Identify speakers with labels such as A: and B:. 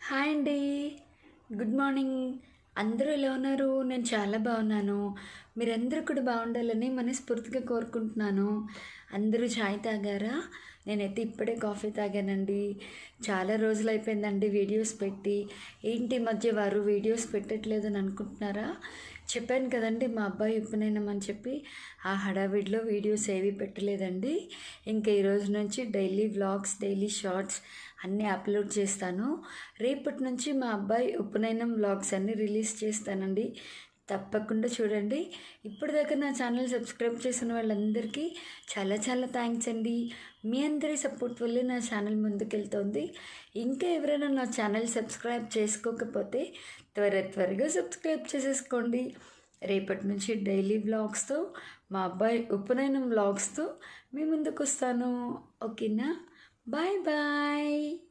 A: Hi అండి. Good morning. అందరూ ఎలా ఉన్నారు? నేను చాలా బాగున్నాను. మీరందరూ కూడా బాగుండాలని మనస్ఫూర్తిగా కోరుకుంటున్నాను. అందరూ చాయ్ తాగారా? నేనైతే ఇప్పుడే కాఫీ తాగానండి. చాలా రోజులైపోయిందండి వీడియోస్ పెట్టి. ఏంటి ఈ మధ్య వారు వీడియోస్ పెట్టట్లేదని అనుకుంటున్నారా? చెప్పాను కదండి మా అబ్బాయి ఉపనయనం అని చెప్పి. ఆ హడావిడిలో వీడియోస్ ఏవి పెట్టలేదండి. ఇంకా ఈరోజు నుంచి డైలీ వ్లాగ్స్, డైలీ షార్ట్స్ అన్నీ అప్లోడ్ చేస్తాను. రేపటి నుంచి మా అబ్బాయి ఉపనయనం వ్లాగ్స్ అన్నీ రిలీజ్ చేస్తానండి. తప్పకుండా చూడండి. ఇప్పటిదాకా నా ఛానల్ సబ్స్క్రైబ్ చేసిన వాళ్ళందరికీ చాలా చాలా థ్యాంక్స్ అండి. మీ అందరి సపోర్ట్ వల్లే నా ఛానల్ ముందుకెళ్తోంది. ఇంకా ఎవరైనా నా ఛానల్ సబ్స్క్రైబ్ చేసుకోకపోతే త్వరగా సబ్స్క్రైబ్ చేసేసుకోండి. రేపటి నుంచి డైలీ వ్లాగ్స్తో, మా అబ్బాయి ఉపనయనం వ్లాగ్స్తో మీ ముందుకు వస్తాను. ఓకేనా? Bye bye.